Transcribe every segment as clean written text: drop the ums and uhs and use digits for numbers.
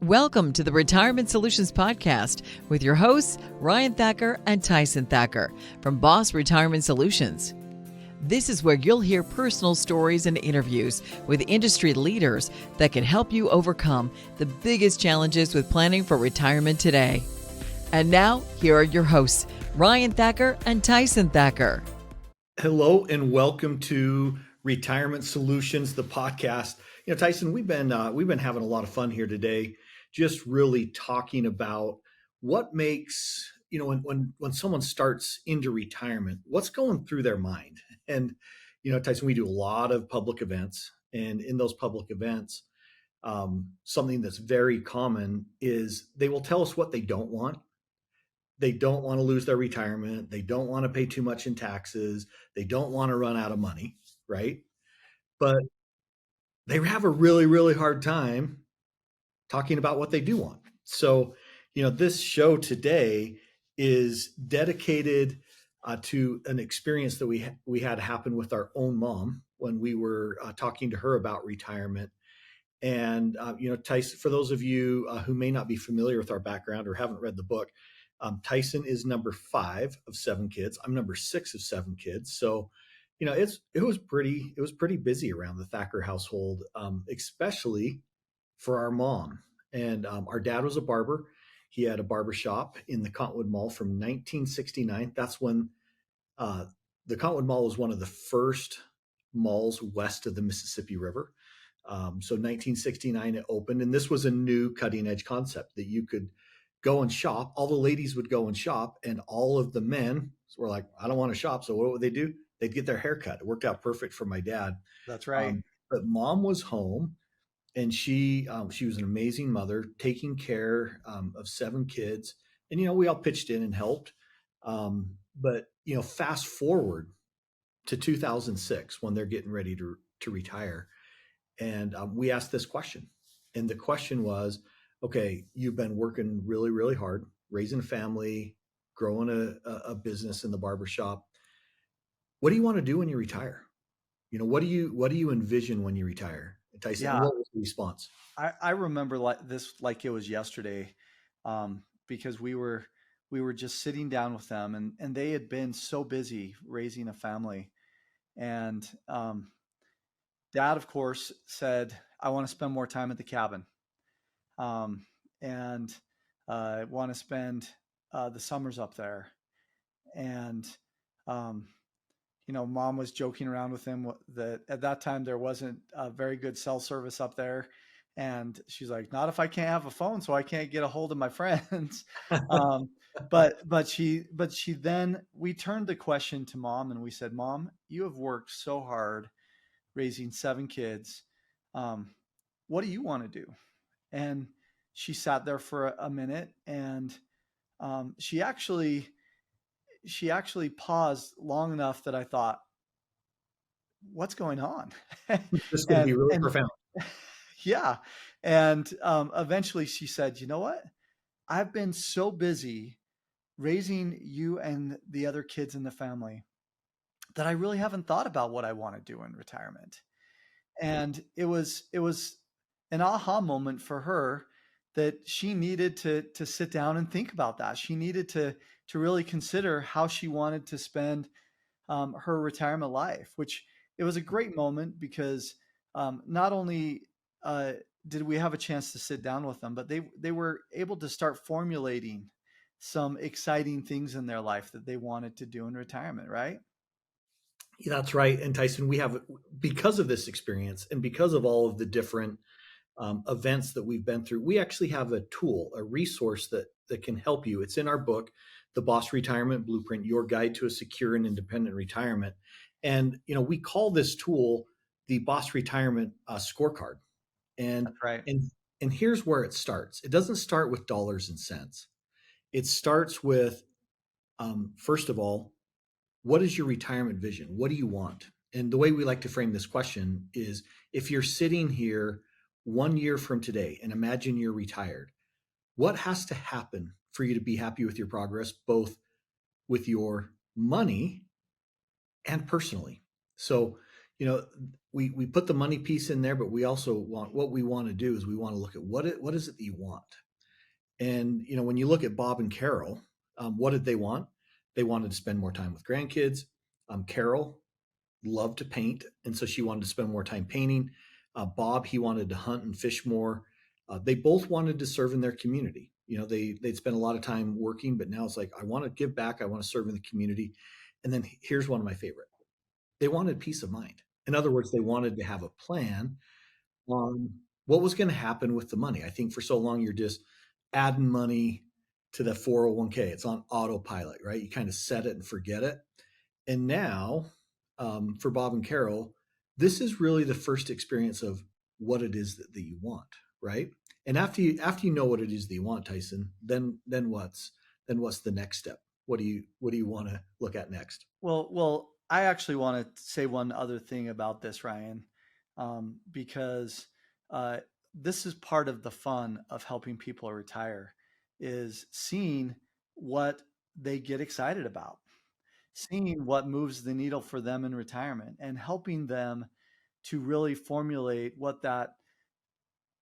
Welcome to the Retirement Solutions Podcast with your hosts, Ryan Thacker and Tyson Thacker from B.O.S.S Retirement Solutions. This is where you'll hear personal stories and interviews with industry leaders that can help you overcome the biggest challenges with planning for retirement today. And now, here are your hosts, Ryan Thacker and Tyson Thacker. Hello and welcome to Retirement Solutions, the podcast. Tyson, we've been having a lot of fun here today, just really talking about what makes, when someone starts into retirement, what's going through their mind. And, Tyson, we do a lot of public events, and in those public events, something that's very common is they will tell us what they don't want. They don't want to lose their retirement. They don't want to pay too much in taxes. They don't want to run out of money, right? But they have a really, really hard time talking about what they do want. So, this show today is dedicated to an experience that we had happen with our own mom when we were talking to her about retirement. And, Tyson, for those of you who may not be familiar with our background or haven't read the book, Tyson is number 5 of 7 kids. I'm number 6 of 7 kids. So, it was pretty busy around the Thacker household, especially for our mom. And our dad was a barber. He had a barber shop in the Cottonwood Mall from 1969. That's when the Cottonwood Mall was one of the first malls west of the Mississippi River. So 1969 it opened, and this was a new cutting edge concept that you could go and shop. All the ladies would go and shop, and all of the men were like, I don't want to shop. So what would they do? They'd get their hair cut. It worked out perfect for my dad. That's right. But mom was home, and she was an amazing mother, taking care of 7 kids. And, we all pitched in and helped. But, fast forward to 2006 when they're getting ready to retire. And we asked this question. And the question was, okay, you've been working really, really hard, raising a family, growing a business in the barbershop. What do you want to do when you retire? What do you envision when you retire? Tyson, Yeah. what was the response? I remember like it was yesterday, because we were just sitting down with them, and they had been so busy raising a family. And Dad, of course, said, I want to spend more time at the cabin. And I want to spend the summers up there. And Mom was joking around with him that at that time there wasn't a very good cell service up there. And she's like, not if I can't have a phone, so I can't get a hold of my friends. But she then, we turned the question to Mom and we said, Mom, you have worked so hard raising 7 kids. What do you want to do? And she sat there for a minute, and she actually paused long enough that I thought, what's going on? This is going to be really profound. Yeah. And eventually she said, you know what? I've been so busy raising you and the other kids in the family that I really haven't thought about what I want to do in retirement. And it was an aha moment for her that she needed to sit down and think about that. She needed to really consider how she wanted to spend her retirement life, which it was a great moment because not only did we have a chance to sit down with them, but they were able to start formulating some exciting things in their life that they wanted to do in retirement, right? Yeah, that's right. And Tyson, we have, because of this experience and because of all of the different events that we've been through, we actually have a tool, a resource that can help you. It's in our book, The B.O.S.S Retirement Blueprint, Your Guide to a Secure and Independent Retirement. And, we call this tool the B.O.S.S Retirement Scorecard. And, That's right. and here's where it starts. It doesn't start with dollars and cents. It starts with, first of all, what is your retirement vision? What do you want? And the way we like to frame this question is, if you're sitting here 1 year from today and imagine you're retired, what has to happen for you to be happy with your progress, both with your money and personally? So, you know, we put the money piece in there, but we also what we want to do is we want to look at what is it that you want. And when you look at Bob and Carol, what did they want? They wanted to spend more time with grandkids. Carol loved to paint, and so she wanted to spend more time painting. Bob, he wanted to hunt and fish more. They both wanted to serve in their community. They'd spent a lot of time working, but now it's like, I want to give back. I want to serve in the community. And then here's one of my favorite. They wanted peace of mind. In other words, they wanted to have a plan on what was going to happen with the money. I think for so long you're just adding money to the 401k. It's on autopilot, right? You kind of set it and forget it. And now, for Bob and Carol, this is really the first experience of what it is that you want, right? And after you know what it is that you want, Tyson, then what's the next step? What do you want to look at next? Well, I actually want to say one other thing about this, Ryan, because this is part of the fun of helping people retire, is seeing what they get excited about, seeing what moves the needle for them in retirement, and helping them to really formulate what that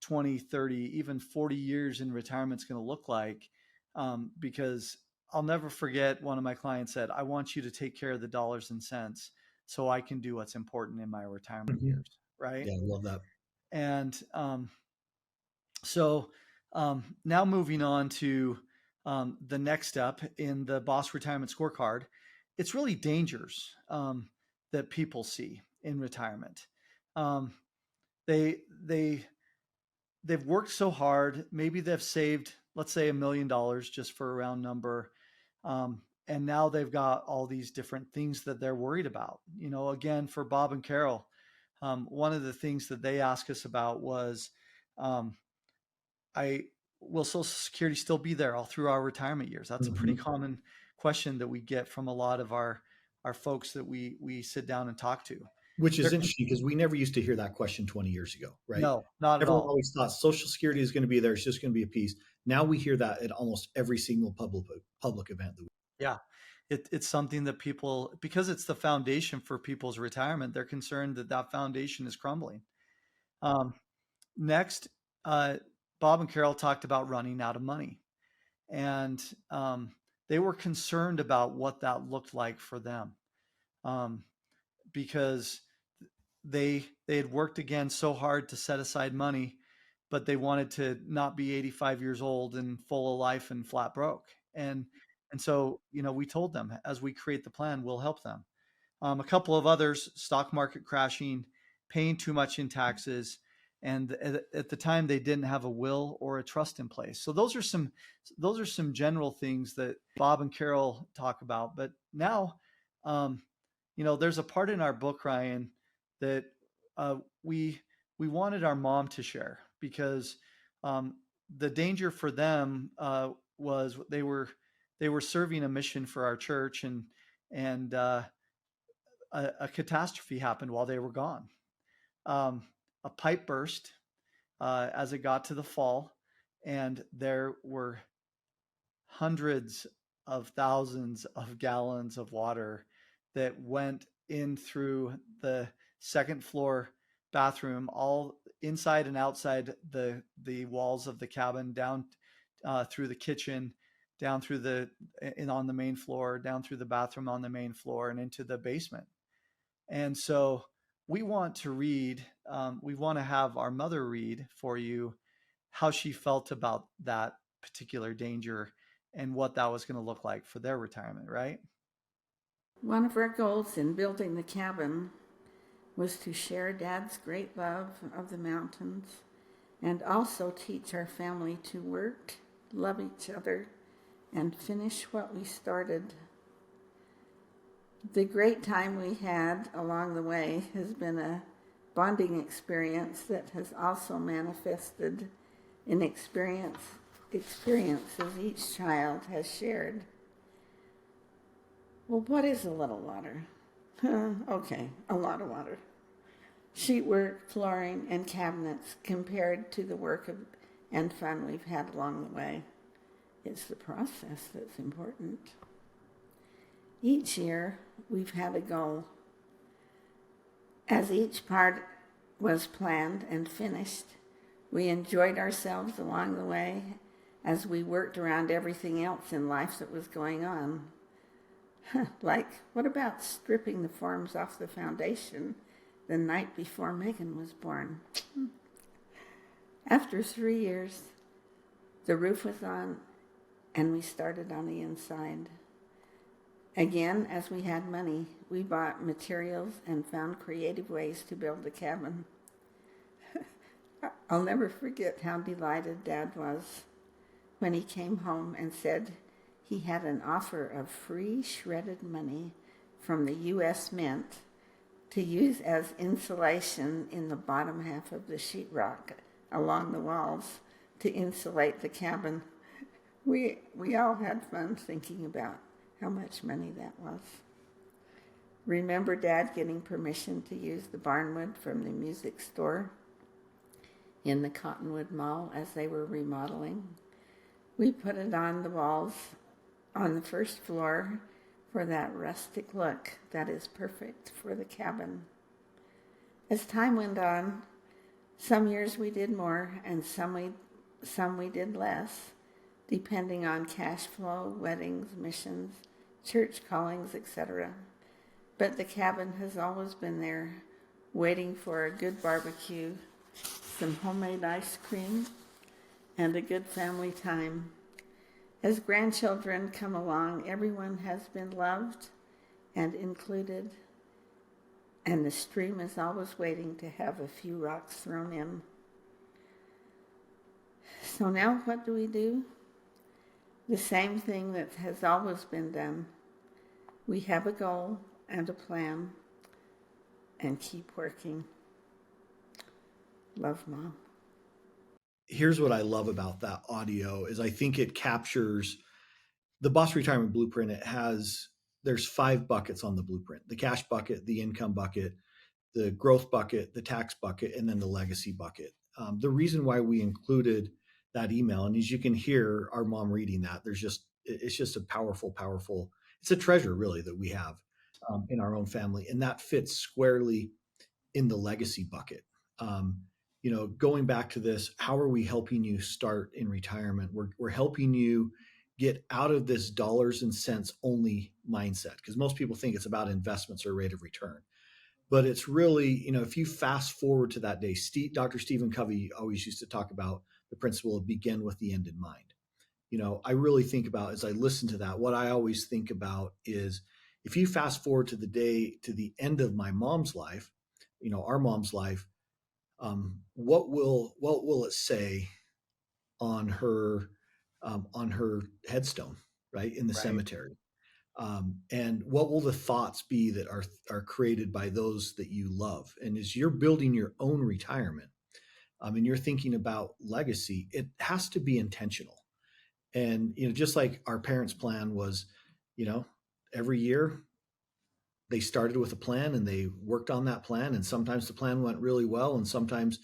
20, 30, even 40 years in retirement is going to look like. Because I'll never forget, one of my clients said, I want you to take care of the dollars and cents so I can do what's important in my retirement Mm-hmm. years. Right. Yeah, I love that. And so now moving on to the next step in the B.O.S.S retirement scorecard, it's really dangers that people see in retirement. They they've worked so hard. Maybe they've saved, let's say, $1 million, just for a round number. And now they've got all these different things that they're worried about. Again, for Bob and Carol, one of the things that they asked us about was, will Social Security still be there all through our retirement years? That's a pretty Mm-hmm. common question that we get from a lot of our folks that we sit down and talk to. Which is They're, interesting because we never used to hear that question 20 years ago, right? no, not at Everyone all. always thought Social Security is going to be there. It's just going to be a piece. Now we hear that at almost every single public event that we. Yeah. It's something that people, because it's the foundation for people's retirement, they're concerned that that foundation is crumbling. Um, Next, Bob and Carol talked about running out of money. And they were concerned about what that looked like for them, because they had worked again so hard to set aside money, but they wanted to not be 85 years old and full of life and flat broke. And so, we told them, as we create the plan, we'll help them. A couple of others: stock market crashing, paying too much in taxes, and at the time they didn't have a will or a trust in place. So those are some general things that Bob and Carol talk about. But now, there's a part in our book, Ryan, that we wanted our mom to share, because the danger for them was they were serving a mission for our church, and a catastrophe happened while they were gone. A pipe burst as it got to the fall, and there were hundreds of thousands of gallons of water that went in through the second floor bathroom, all inside and outside the walls of the cabin, down through the kitchen, down through on the main floor, down through the bathroom on the main floor, and into the basement. And so we want to have our mother read for you how she felt about that particular danger and what that was going to look like for their retirement, right? One of our goals in building the cabin was to share Dad's great love of the mountains and also teach our family to work, love each other, and finish what we started. The great time we had along the way has been a bonding experience that has also manifested in experiences each child has shared. Well, what is a little water? Okay, a lot of water. Sheetwork, flooring, and cabinets compared to the work and fun we've had along the way. It's the process that's important. Each year, we've had a goal. As each part was planned and finished, we enjoyed ourselves along the way as we worked around everything else in life that was going on. Like, what about stripping the forms off the foundation the night before Megan was born? After 3 years, the roof was on and we started on the inside. Again, as we had money, we bought materials and found creative ways to build the cabin. I'll never forget how delighted Dad was when he came home and said he had an offer of free shredded money from the U.S. Mint to use as insulation in the bottom half of the sheetrock along the walls to insulate the cabin. We all had fun thinking about how much money that was. Remember Dad getting permission to use the barnwood from the music store in the Cottonwood Mall as they were remodeling? We put it on the walls on the first floor for that rustic look that is perfect for the cabin. As time went on, some years we did more and some we did less, depending on cash flow, weddings, missions, church callings, etc. But the cabin has always been there, waiting for a good barbecue, some homemade ice cream, and a good family time. As grandchildren come along, everyone has been loved and included, and the stream is always waiting to have a few rocks thrown in. So now what do? The same thing that has always been done. We have a goal and a plan and keep working. Love, Mom. Here's what I love about that audio is I think it captures the Boss Retirement Blueprint. There's 5 buckets on the blueprint: the cash bucket, the income bucket, the growth bucket, the tax bucket, and then the legacy bucket. The reason why we included that email, and as you can hear our mom reading that, it's just a powerful, it's a treasure really that we have in our own family. And that fits squarely in the legacy bucket. Going back to this, how are we helping you start in retirement? We're helping you get out of this dollars and cents only mindset, because most people think it's about investments or rate of return. But it's really, if you fast forward to that day, Dr. Stephen Covey always used to talk about the principle of begin with the end in mind. I really think about, as I listen to that, what I always think about is, if you fast forward to the end of my mom's life, our mom's life, what will it say on her headstone, right, in the cemetery? And what will the thoughts be that are created by those that you love? And as you're building your own retirement, and you're thinking about legacy, it has to be intentional. And just like our parents' plan was, every year they started with a plan and they worked on that plan, and sometimes the plan went really well, and sometimes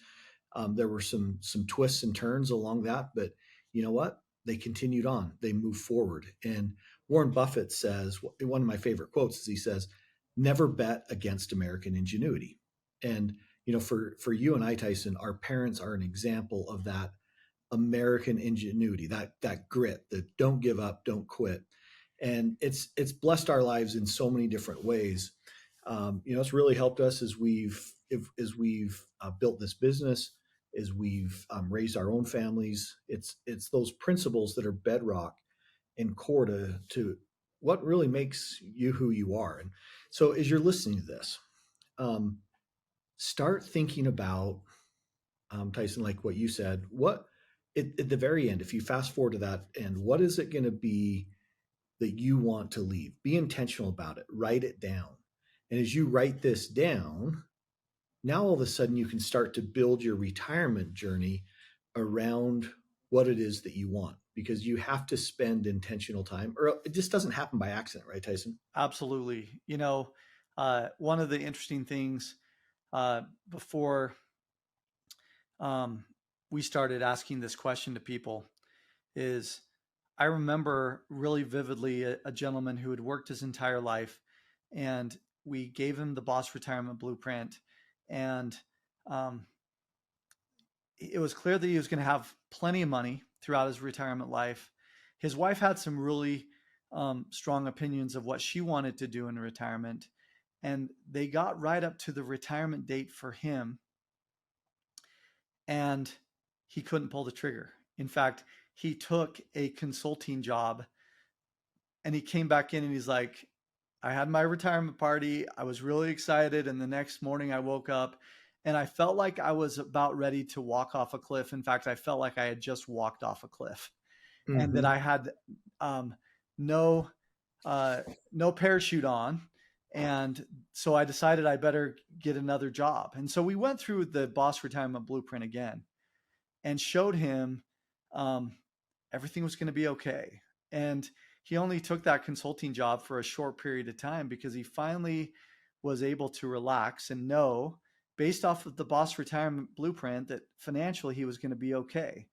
there were some twists and turns along that. But you know what? They continued on. They moved forward. And Warren Buffett says, one of my favorite quotes is, he says, "Never bet against American ingenuity." And for you and I, Tyson, our parents are an example of that American ingenuity, that grit, that don't give up, don't quit. And it's blessed our lives in so many different ways. It's really helped us as we've built this business, as we've raised our own families. It's those principles that are bedrock and core to what really makes you who you are. And so as you're listening to this, start thinking about, Tyson, like what you said, what at the very end, if you fast forward to that end, what is it going to be that you want to leave? Be intentional about it. Write it down. And as you write this down, now all of a sudden you can start to build your retirement journey around what it is that you want, because you have to spend intentional time, or it just doesn't happen by accident, right, Tyson? Absolutely. One of the interesting things before we started asking this question to people is, I remember really vividly a gentleman who had worked his entire life, and we gave him the Boss Retirement Blueprint, And um, it was clear that he was going to have plenty of money throughout his retirement life. His wife had some really strong opinions of what she wanted to do in retirement. And they got right up to the retirement date for him, and he couldn't pull the trigger. In fact, he took a consulting job, and he came back in and he's like, I had my retirement party. I was really excited. And the next morning I woke up and I felt like I was about ready to walk off a cliff. In fact, I felt like I had just walked off a cliff, and that Mm-hmm. I had um, no no parachute on. And so I decided I better get another job. And so we went through the Boss Retirement Blueprint again and showed him um, everything was going to be okay. And he only took that consulting job for a short period of time because he finally was able to relax and know, based off of the Boss Retirement Blueprint, that financially he was going to be okay.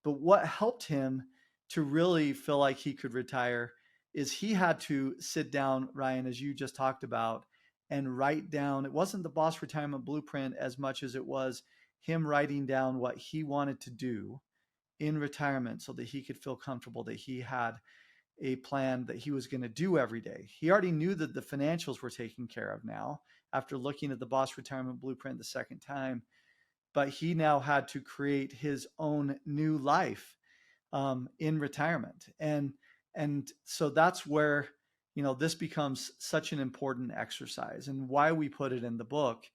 But what helped him to really feel like he could retire is he had to sit down, Ryan, as you just talked about, and write down. It wasn't the Boss Retirement Blueprint as much as it was him writing down what he wanted to do in retirement so that he could feel comfortable that he had a plan that he was going to do every day. He already knew that the financials were taken care of now after looking at the Boss Retirement Blueprint the second time, but he now had to create his own new life in retirement. And so that's where, this becomes such an important exercise, and why we put it in the book,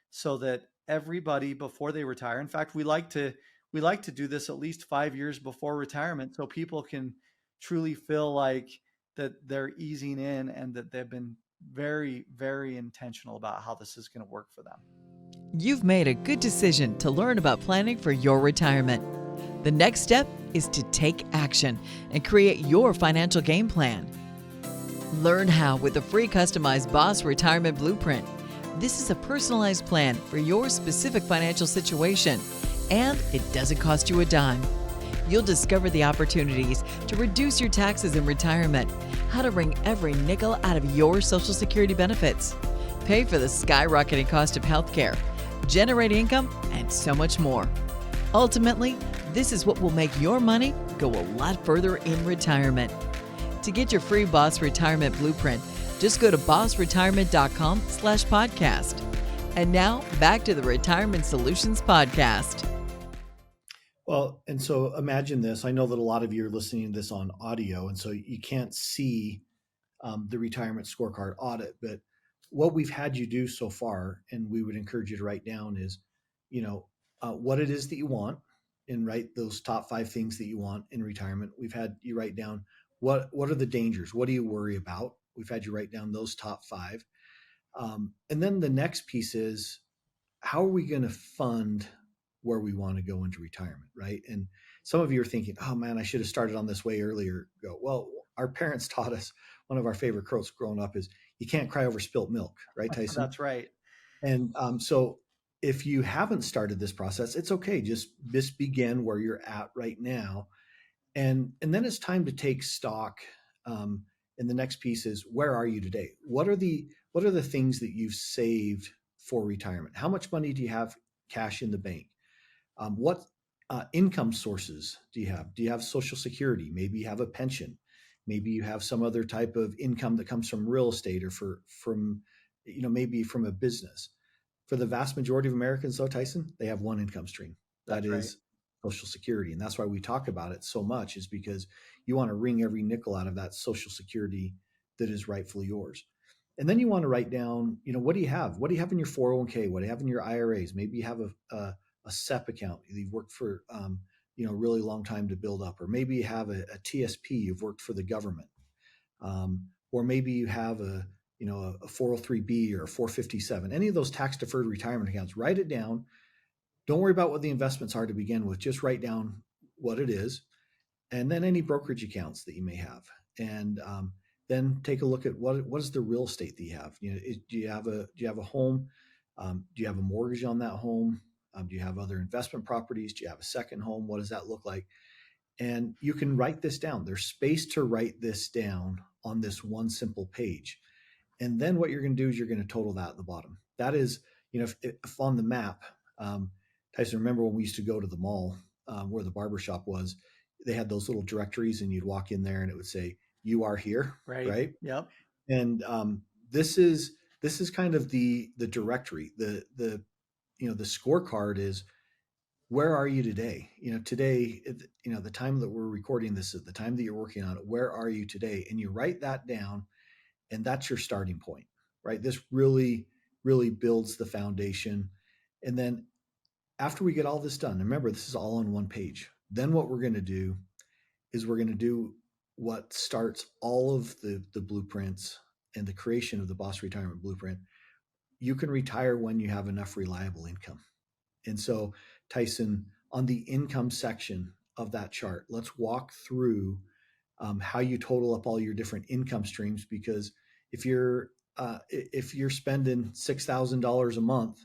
so that everybody before they retire, in fact, we like to do this at least 5 years before retirement, so people can truly feel like that they're easing in and that they've been very, very intentional about how this is going to work for them. You've made a good decision to learn about planning for your retirement. The next step is to take action and create your financial game plan. Learn how with the free customized Boss Retirement Blueprint. This is a personalized plan for your specific financial situation, and it doesn't cost you a dime. You'll discover the opportunities to reduce your taxes in retirement, how to wring every nickel out of your Social Security benefits, pay for the skyrocketing cost of healthcare, generate income, and so much more. Ultimately, this is what will make your money go a lot further in retirement. To get your free Boss Retirement Blueprint, just go to bossretirement.com/podcast. And now back to the Retirement Solutions Podcast. Well, and so imagine this. I know that a lot of you are listening to this on audio, and so you can't see the retirement scorecard audit. But what we've had you do so far, and we would encourage you to write down, is, what it is that you want, and write those top 5 things that you want in retirement. We've had you write down what are the dangers? What do you worry about? We've had you write down those top 5. And then the next piece is, how are we going to fund where we want to go into retirement, right? And some of you are thinking, oh man, I should have started on this way earlier. Well, our parents taught us, one of our favorite quotes growing up is, you can't cry over spilt milk, right, Tyson? That's right. And so if you haven't started this process, it's okay. Just begin where you're at right now. And then it's time to take stock. And the next piece is, where are you today? What are the things that you've saved for retirement? How much money do you have cash in the bank? What income sources do you have? Do you have Social Security? Maybe you have a pension. Maybe you have some other type of income that comes from real estate or from maybe from a business. For the vast majority of Americans, though, Tyson, they have one income stream. That is right. Social Security. And that's why we talk about it so much, is because you want to wring every nickel out of that Social Security that is rightfully yours. And then you want to write down, what do you have? What do you have in your 401k? What do you have in your IRAs? Maybe you have a SEP account you've worked for a really long time to build up, or maybe you have a TSP, you've worked for the government, or maybe you have a 403b or a 457, any of those tax deferred retirement accounts. Write it down. Don't worry about what the investments are to begin with. Just write down what it is, and then any brokerage accounts that you may have, and then take a look at what is the real estate that you have. Do you have a home? Do you have a mortgage on that home? Do you have other investment properties? Do you have a second home? What does that look like? And you can write this down. There's space to write this down on this one simple page. And then what you're going to do is you're going to total that at the bottom. That is, if on the map, Tyson, remember when we used to go to the mall where the barber shop was, they had those little directories and you'd walk in there and it would say, "You are here," Right. right? Yep. And this is kind of the directory. The scorecard is, where are you today? Today, the time that we're recording this is the time that you're working on it. Where are you today? And you write that down, and that's your starting point, right? This really, really builds the foundation. And then after we get all this done, remember, this is all on one page. Then what we're going to do is we're going to do what starts all of the blueprints and the creation of the Boss Retirement Blueprint. You can retire when you have enough reliable income. And so, Tyson, on the income section of that chart, let's walk through how you total up all your different income streams. Because if you're spending $6,000 a month,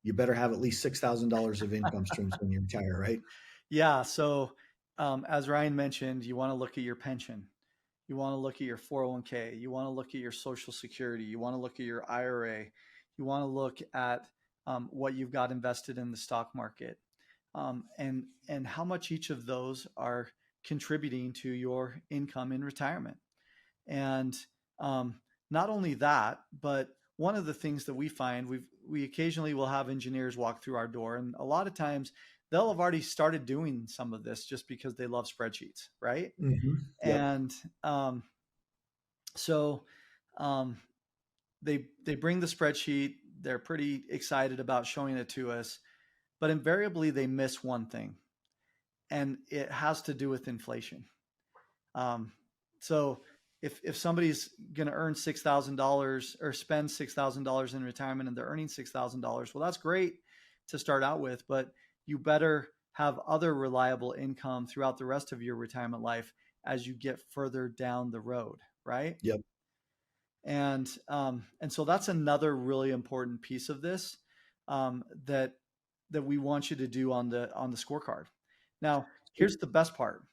you better have at least $6,000 of income streams when you retire, right? Yeah. So, as Ryan mentioned, you want to look at your pension. You want to look at your 401k. You want to look at your Social Security. You want to look at your IRA. You want to look at what you've got invested in the stock market, and how much each of those are contributing to your income in retirement. And not only that, but one of the things that we find, we occasionally will have engineers walk through our door, and a lot of times they'll have already started doing some of this just because they love spreadsheets, right? Mm-hmm. Yep. And so they bring the spreadsheet. They're pretty excited about showing it to us, but invariably they miss one thing, and it has to do with inflation. So if somebody's going to earn $6,000 or spend $6,000 in retirement and they're earning $6,000, well, that's great to start out with, but you better have other reliable income throughout the rest of your retirement life as you get further down the road, right? Yep. And so that's another really important piece of this that we want you to do on the scorecard. Now, here's the best part: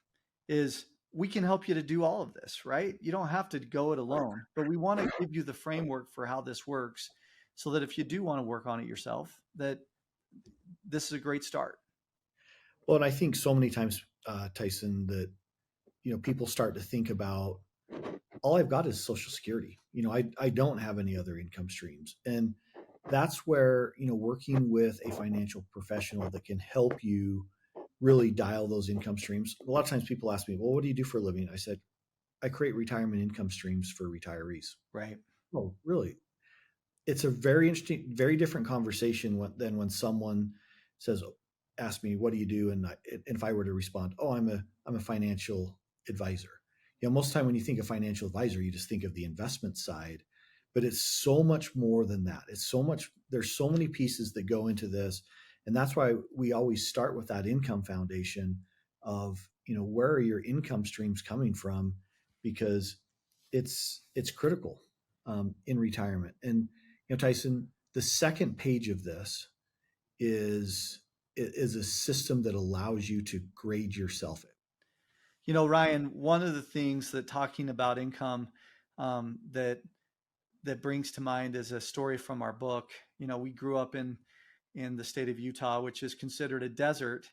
is we can help you to do all of this, right? You don't have to go it alone, but we want to give you the framework for how this works, so that if you do want to work on it yourself, that this is a great start. Well, and I think so many times, Tyson, that people start to think about, all I've got is Social Security. I don't have any other income streams. And that's where, working with a financial professional that can help you really dial those income streams. A lot of times people ask me, well, what do you do for a living? I said, I create retirement income streams for retirees. Right. Oh, really? It's a very interesting, very different conversation than when someone says, ask me, what do you do? And if I were to respond, oh, I'm a financial advisor. Most of the time when you think of financial advisor, you just think of the investment side, but it's so much more than that. There's so many pieces that go into this. And that's why we always start with that income foundation of, where are your income streams coming from? Because it's critical in retirement. And, Tyson, the second page of this is a system that allows you to grade yourself. Ryan, one of the things that talking about income that brings to mind is a story from our book. We grew up in the state of Utah, which is considered a desert.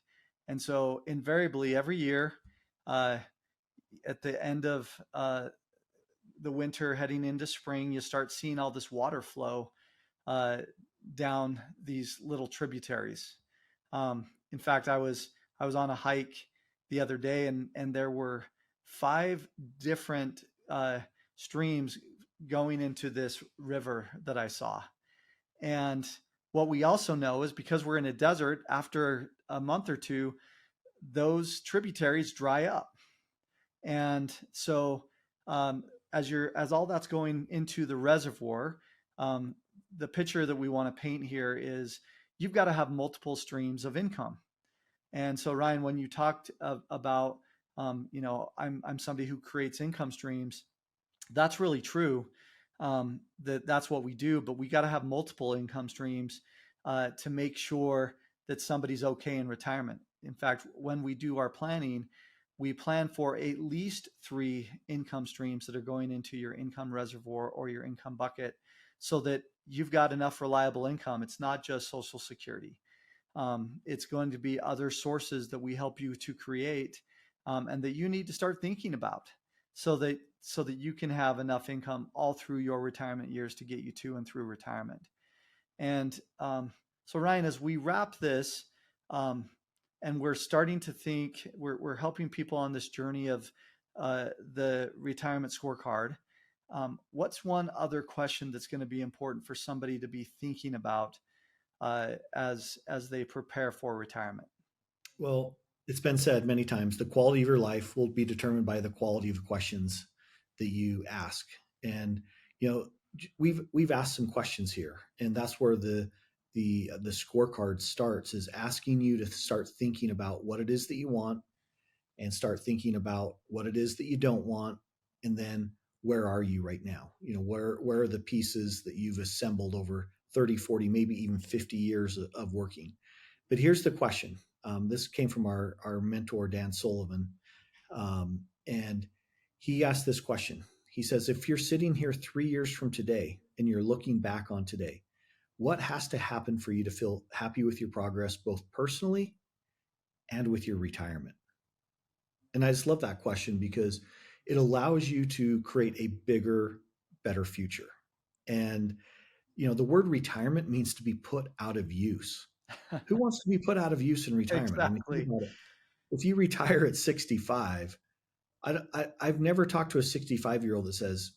And so invariably every year at the end of the winter heading into spring, you start seeing all this water flow down these little tributaries. In fact, I was on a hike the other day, and there were 5 different streams going into this river that I saw. And what we also know is, because we're in a desert, after a month or two, those tributaries dry up. And so as all that's going into the reservoir, the picture that we want to paint here is you've got to have multiple streams of income. And so, Ryan, when you talked about, I'm somebody who creates income streams, that's really true. That's what we do, but we got to have multiple income streams to make sure that somebody's okay in retirement. In fact, when we do our planning, we plan for at least 3 income streams that are going into your income reservoir or your income bucket, so that you've got enough reliable income. It's not just Social Security. It's going to be other sources that we help you to create, and that you need to start thinking about, so that you can have enough income all through your retirement years to get you to and through retirement. And so Ryan, as we wrap this, and we're starting to think, we're helping people on this journey of the retirement scorecard. What's one other question that's going to be important for somebody to be thinking about as they prepare for retirement? Well, it's been said many times, the quality of your life will be determined by the quality of the questions that you ask. And, we've asked some questions here, and that's where the scorecard starts, is asking you to start thinking about what it is that you want, and start thinking about what it is that you don't want. And then where are you right now? Where are the pieces that you've assembled over 30, 40, maybe even 50 years of working? But here's the question. This came from our mentor, Dan Sullivan. And he asked this question. He says, if you're sitting here 3 years from today and you're looking back on today, what has to happen for you to feel happy with your progress, both personally and with your retirement? And I just love that question, because it allows you to create a bigger, better future. And, the word retirement means to be put out of use. Who wants to be put out of use in retirement? Exactly. I mean, if you retire at 65, I've never talked to a 65-year-old that says,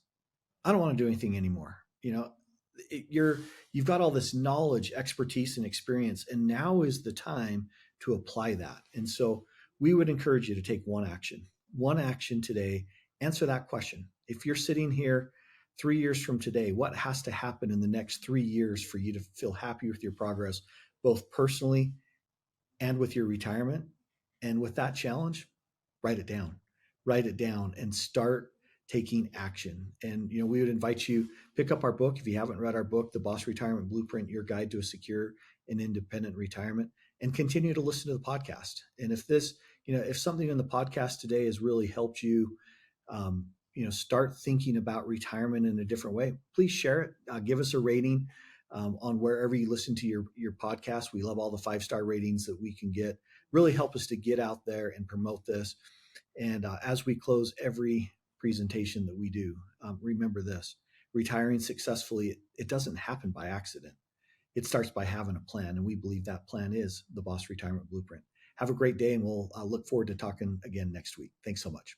I don't want to do anything anymore. You've got all this knowledge, expertise, and experience, and now is the time to apply that. And so we would encourage you to take one action today. Answer that question. If you're sitting here 3 years from today, what has to happen in the next 3 years for you to feel happy with your progress, both personally and with your retirement? And with that challenge, write it down and start taking action. And, we would invite you, pick up our book. If you haven't read our book, The B.O.S.S Retirement Blueprint, Your Guide to a Secure and Independent Retirement, and continue to listen to the podcast. And if something in the podcast today has really helped you, start thinking about retirement in a different way, please share it. Give us a rating on wherever you listen to your podcast. We love all the 5-star ratings that we can get. Really help us to get out there and promote this. And as we close every presentation that we do, remember this: retiring successfully, it doesn't happen by accident. It starts by having a plan, and we believe that plan is the B.O.S.S Retirement Blueprint. Have a great day, and we'll look forward to talking again next week. Thanks so much.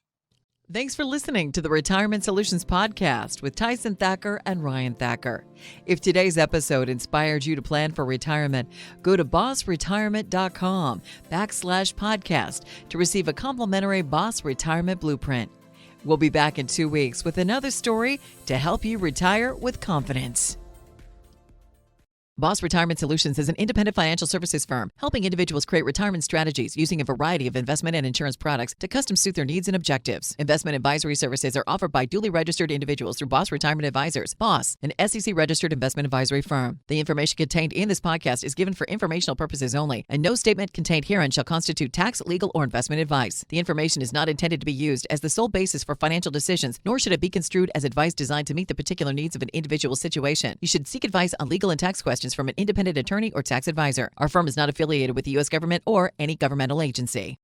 Thanks for listening to the Retirement Solutions Podcast with Tyson Thacker and Ryan Thacker. If today's episode inspired you to plan for retirement, go to bossretirement.com/podcast to receive a complimentary B.O.S.S Retirement Blueprint. We'll be back in 2 weeks with another story to help you retire with confidence. B.O.S.S Retirement Solutions is an independent financial services firm helping individuals create retirement strategies using a variety of investment and insurance products to custom suit their needs and objectives. Investment advisory services are offered by duly registered individuals through B.O.S.S Retirement Advisors, B.O.S., an SEC-registered investment advisory firm. The information contained in this podcast is given for informational purposes only, and no statement contained herein shall constitute tax, legal, or investment advice. The information is not intended to be used as the sole basis for financial decisions, nor should it be construed as advice designed to meet the particular needs of an individual situation. You should seek advice on legal and tax questions from an independent attorney or tax advisor. Our firm is not affiliated with the U.S. government or any governmental agency.